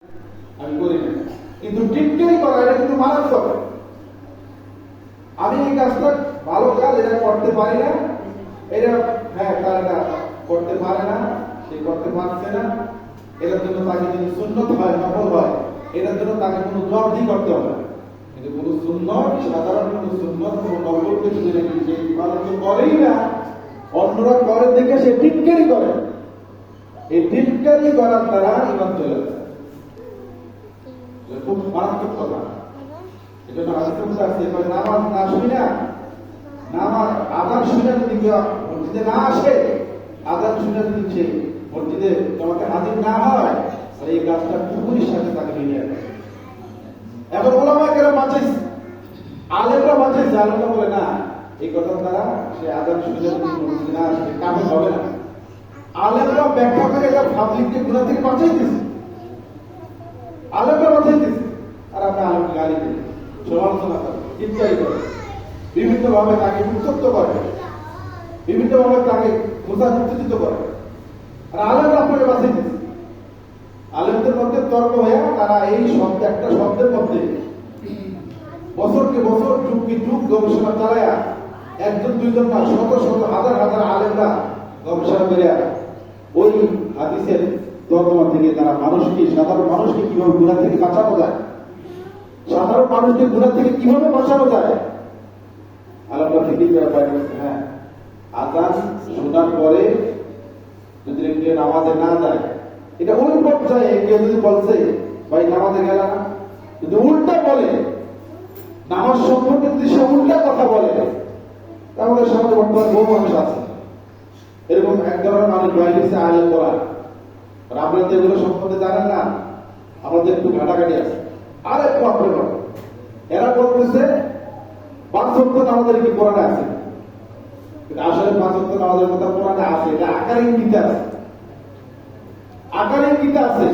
আমি করি না, কিন্তু টিটকারি করা এটা কিন্তু মারাত্মক। আমি এই কাজটা ভালো কাজ, এটা করতে পারি না, এটা হ্যাঁ তার এটা করতে পারে না, সে করতে পারছে না, এটার জন্য তাকে যদি সুন্নত হয়, নফল হয়, এটার জন্য তাকে কোনো জবাবদিহি করতে হবে। কিন্তু কোনো সুন্নত, সাধারণ কোনো সুন্নত, কোনো নফলকে যদি নাকি সে পালন করেই না, অন্যরা করে দেখে সে টিটকারি করে, এই টিটকারি করার দ্বারা ইমান চলে যায়। খুব মারাত্মক কথা। এটা তো হাদিসে আছে, নামাজ না শুনি না, নামাজ আযান শুনে যদি মসজিদে না আসে, আযান শুনে যদি সে মসজিদে তোমাকে হাজির না হয়, তাহলে এই কাজটা কুফরির সাথে তাকে মিলিয়ে দেয়। এখন ওলামায়ে কেরাম বাঁচাইছে, আলেমরা বাঁচাইছে, আলেমরা বলে না, এই কথার দ্বারা সে আযান শুনে যদি মসজিদে না আসে কাফের হবে না। আলেমরা ব্যাখ্যা করে এটা পাবলিককে গুনাহ থেকে বাঁচাইতেছে, আলেমরা বাঁচাইতেছে। আর আমরা আলেমকে গালি দিই, সমালোচনা করে, ইত্যাদি করে, বিভিন্নভাবে তাকে উত্তপ্ত করে, বিভিন্নভাবে তাকে উত্তেজিত করে। আর আলেমরা আপনাকে বাঁচাইতেছে। আলেমদের মধ্যে তর্ক হয়ে তারা এই শব্দ, একটা শব্দের মধ্যে বছরকে বছর, যুগকে যুগ গবেষণা চালায়া, একজন দুইজন না, শত শত হাজার হাজার আলেমরা গবেষণা করে ওই হাদিসের তর্জমা থেকে তারা মানুষকে, সাধারণ মানুষকে কিভাবে গুনাহ থেকে বাঁচানো যায়, সাধারণ মানুষকে গুনাহ থেকে কিভাবে বাঁচানো যায়, আল্লাহ থেকেই তারা পাই গেছে। হ্যাঁ, আযান শোনার পরে যদি কেউ নামাজে না যায়, এটা ওই পর্যায়ে কেউ যদি বলছে ভাই নামাজে গেল না, যদি উল্টা বলে, নামাজ সম্পর্কে যদি সে উল্টা কথা বলে, তাহলে সমাজে বর্তমানে বহু মানুষ আছে এরকম এক ধরনের মানুষ বাইরেছে আলেম বলা। আপনারা তো এগুলো সম্বন্ধে জানেন না, আমাদের একটু ঘাটাঘাটি আছে। আর একটু আপনার এরা বলতেছে 5 ওয়াক্ত নামাজের কি কোরআনে আছে, কিন্তু আসলে 5 ওয়াক্ত নামাজের কথা কোরআনে আছে, এটা আকারে ইঙ্গিতে আছে, আকারে ইঙ্গিতে আছে।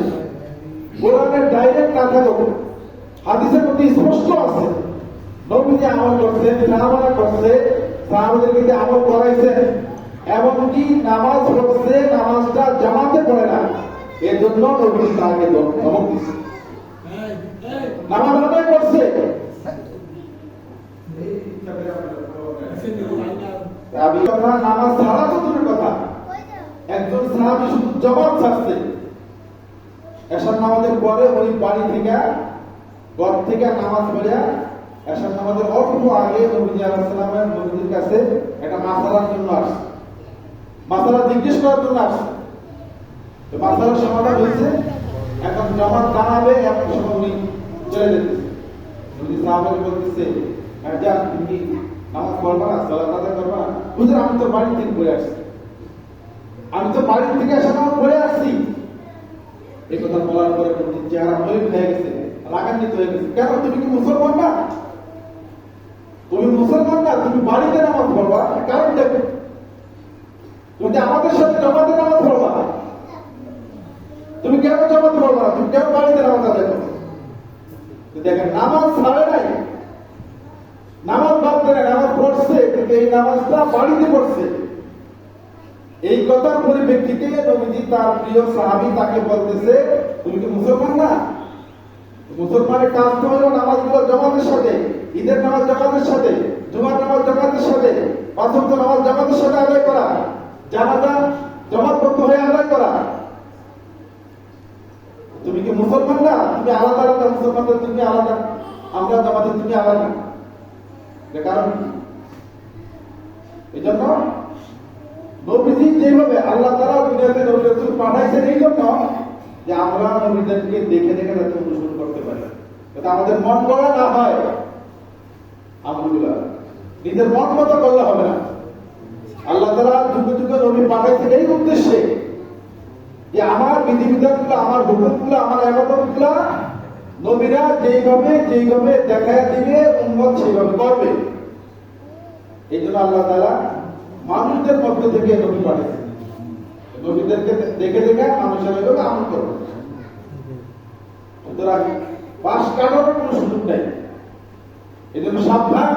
কোরআনে ডাইরেক্ট না থাকুক, হাদিসের মধ্যে স্পষ্ট আছে, নবীজি আমল করছে, সাহাবারা করছে, সাহাবাদেরকে যে আমল করাইছে, এমনকি নামাজ পড়ছে, নামাজটা জামাতে পড়ে না, এর জন্য নবীজি তাকে ধমক দিচ্ছে। নামাজ আদায় করছে, নামাজ ছাড়া তো দূরের কথা, একজন সাহাবী শুধু জবাব ছাড়ছে। এশার নামাজের পরে ওই বাড়ি থেকে, ঘর থেকে নামাজ পড়ে এশার নামাজের অল্প আগে নবীজি আলাইহিস সালামের নবীজির কাছে একটা মাসালার জন্য আসছে, মাসালা জিজ্ঞেস করার জন্য আসছে। তো মাসালার সমাধান হয়েছে, এখন জামাত জানাবে, এমন সময় উনি চলে যেতেছে। নবীজি সাহাবাকে বলতেছে, যা তুমি নামাজ পড়বা না, সালাত আদায় করবা না? হুজুর আমি তো বাড়ি থেকে পড়ে আসছি, আমি তো বাড়ি থেকে এসে নামাজ পড়ে আসছি। এই কথা বলার পরে চেহারা মলিন হয়ে গেছে, রাগান্বিত হয়ে গেছে। কেন, তুমি কি মুসলমান না? তুমি মুসলমান না, তুমি বাড়িতে নামাজ পড়বা, কারণ দেখো তুমি আমাদের সাথে জামাতে নামাজ পড়বা, তুমি কেন জামাতে পড়বা না, তুমি কেন বাড়িতে নামাজ আদায় করো? দেখেন, নামাজ ছাড়ে নাই, নামাজ বাদ দেয়, নামাজ পড়ছে, কিন্তু এই নামাজটা বাড়িতে পড়ছে। এই কথার পরিপ্রেক্ষিতে নবীজি তার প্রিয় সাহাবী তাকে বলতেছে, তুমি কি মুসলমান না? মুসলমানের কাজ তো হলো নামাজগুলো জামাতের সাথে, ঈদের নামাজ জামাতের সাথে, জুমার নামাজ জামাতের সাথে, 5 ওয়াক্ত নামাজ জামাতের সাথে আদায় করা, জানাজা জামাতবদ্ধ হয়ে আদায় করা। তুমি কি মুসলমান না? তুমি আলাদা আলাদা, মুসলমানদের তুমি আলাদা, আমরা জামাতের তুমি আলাদা। কারণ এই জন্য নবীজি যেভাবে আল্লাহ তাআলা দুনিয়াতে নবী রাসূল পাঠাইছেন, এই জন্য যে আমরা নবীদেরকে দেখে দেখে যাতে অনুসরণ করতে পারি, যাতে আমাদের মন গড়া না হয়। আলহামদুলিল্লাহ, নিজের মন মতো করলে হবে না। আল্লাহ তাআলা যুগে যুগে নবী পাঠাইছেন এই উদ্দেশ্যে যে আমার বিধিবিধানগুলো, আমার হুকুমগুলো, আমার ইবাদতগুলো নবীরা যেইভাবে দেখায় দিবে, উম্মত সেইভাবে করবে। এই জন্য আল্লাহ তাআলা মানুষদের মধ্য থেকে নবী পাঠিয়েছেন, নবীদেরকে দেখে দেখে মানুষের এভাবে আমল করবে। সুতরাং পাশ কাটানোর কোনো সুযোগ নেই। এই জন্য সাবধান,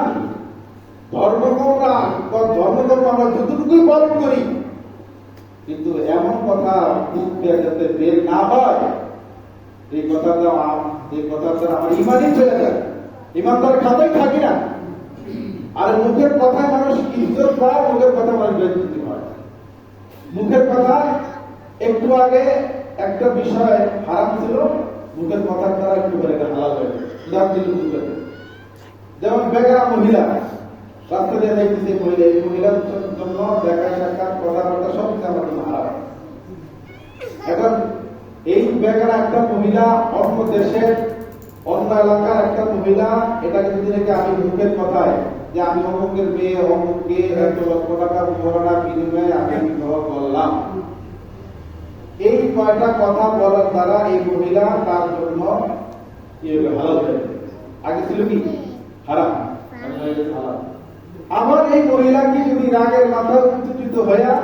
ধর্মকর্ম আমরা যতটুকুই পালন করি, কিন্তু এমন কথা মুখ দিয়ে যাতে বের না হয় এই কথাটা আমার ইমানই চলে যায়, ইমানদার খাতাই থাকি না। আর মুখের কথায় মানুষ ইজ্জত পায়, মুখের কথা মানুষ বেইজ্জতি হয়। মুখের কথা একটু আগে একটা বিষয় হারাম ছিল, মুখের কথার দ্বারা একটু করে এটা হালাল হয়ে গেছে। উদাহরণ দিল বুঝলেন, যেমন বেগারা মহিলা রাস্তা দিয়ে দেখতেছে, মহিলা এই মহিলার জন্য দেখা সাক্ষাৎ কথাবার্তা সব কিছু আমার জন্য হারাম। এখন এই বেগারা একটা মহিলা অন্য দেশের অন্য এলাকার একটা মহিলা, এটাকে যদি রেখে আমি মুখের কথায় যে আমি অমুকের মেয়ে, অমুককে 1 লক্ষ টাকা মোহরানা বিনিময়ে আমি বিবাহ করলাম, এই কয়টা কথা বলার দ্বারা এই মহিলা তার জন্য হালাল হয়ে যাবে। আগে ছিল কি হারাম, হালাল। আমার এই মহিলাকে যদি রাগের মাথায় উত্তেজিত হইয়া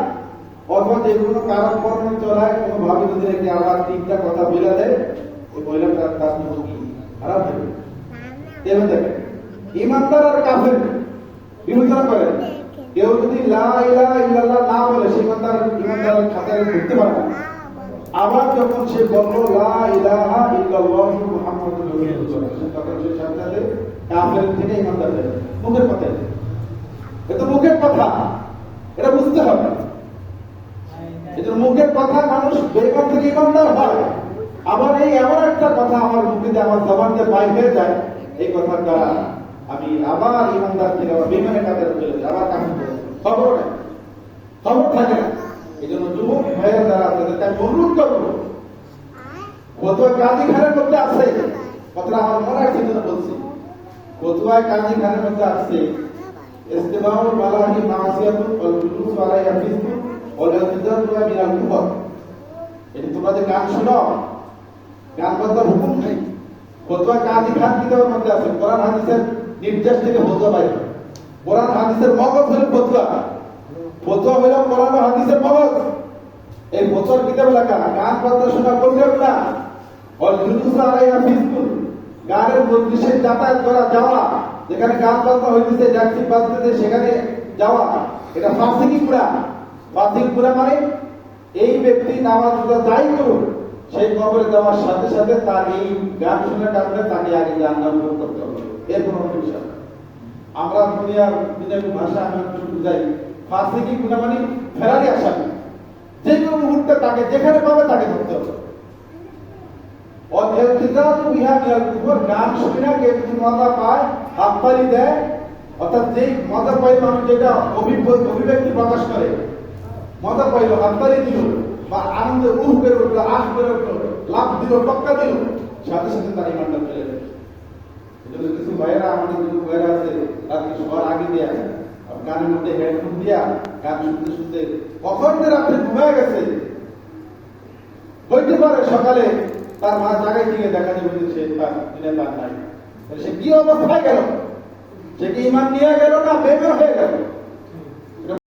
অথবা যে কোনো কারণ কর্মে চলায় কোনোভাবে যদি রেখে আবার 3টা কথা বলে দেয়, ওই মহিলাটার কাজ কি খারাপ হবে। এবার দেখেন, ইমানদার আর কাফের বিবেচনা করেন। কেউ যদি লা ইলাহা ইল্লাল্লাহ না বলে সে ইমানদারের খাতায় ঢুকতে পারে না। আবার যখন সে বলল লা ইলাহা ইল্লাল্লাহ মুহাম্মাদুর রাসূলুল্লাহ, তখন সে সাথে সাথে কাফের থেকে ইমানদার হয়ে যায়। মুখের কথা, এটা মুখের কথা, এটা বুঝতে হবে। এটা মুখের কথা মানুষ বেঈমান থেকে ইমানদার হয়। আবার এই এমন একটা কথা আমার মুখে দিয়ে আমার জবান দিয়ে বাইর হয়ে যায়, এই কথার দ্বারা আমি আবার ইমানদার থেকে আবার বেঈমানের কাতারে চলে যাই, আবার কাফের হয়ে যাই। খবর নেই, খবর থাকে না। এই জন্য যুবক ভাইয়ের দ্বারা তাদেরকে আমি অনুরোধ করবো, ফতুয়া কাজীখানের মধ্যে আছে, কথাটা আমার মনে আছে জন্য বলছি, ফতুয়া কাজীখানের মধ্যে আছে ইস্তেমাউল মালাহি মাসিয়াতুন ওয়াল জুলুস আলাইহা ফিসকুন ওয়াল ইলতিজামু মিনাল কুফর। এটা তোমরা যে গান শোনো, গান বাজনার হুকুম নেই। ফতুয়া কাজীখান কিতাবের মধ্যে আছে, কোরআন হাদিসের নির্দেশ থেকে ফতুয়া বাইর হয়। কোরআন হাদিসের মগজ হলো ফতুয়া, ফতুয়া হলো কোরআন ও হাদিসের মগজ। এই ফতুয়ার কিতাবে লেখা গান বাজনা শোনা করবেন না। ওয়াল জুলুস আলাইহা ফিসকুন, গানের মজলিসে যাতায়াত করা, যাওয়া, যেখানে গান বাজনা হইতেছে, ড্যাক্সি বাজতেছে, সেখানে যাওয়া, এটা ফাসিকি পুরা। ফাসিক পুরা মানে এই ব্যক্তি নামাজ রোজা যাই করুন, সেই কবরে যাওয়ার সাথে সাথে তার এই গান শোনার কারণে তাকে আগে জাহান্নামে করতে হবে। এর কোনো বিষয় না। আমরা দুনিয়ার দুনিয়ার ভাষা আমি বুঝাই, ফাসিকি পুরা মানে ফেরারি আসামি। যে কোনো মুহূর্তে তাকে যেখানে পাবে তাকে ধরতে হবে। গান শুনে কেউ যদি মজা পায়, হাততালি দেয়, অর্থাৎ যেই মজা পাই মানুষ যেটা অভিব্যক্তি প্রকাশ করে, মজা পাইল, হাততালি দিল বা আনন্দে উহ করে উঠলো, আশ করে উঠলো, লাভ দিল, টক্কা দিল, সাথে সাথে তার ইমানটা চলে যায়। এজন্য কিছু ভাইয়েরা, আমাদের কিছু ভাইয়েরা আছে, রাত্রে সবার আগে দিয়ে গানের মধ্যে হেডফোন দিয়া গান শুনতে শুনতে কখন যে রাত্রে ঘুমায় গেছে, হইতে পারে সকালে তার মা জায়গায় থেকে দেখা যাবে যে সে তার দিনে তার নাই। সে কি অবস্থায় গেল? সে কি ইমান নিয়ে গেল না বেমার হয়ে গেল?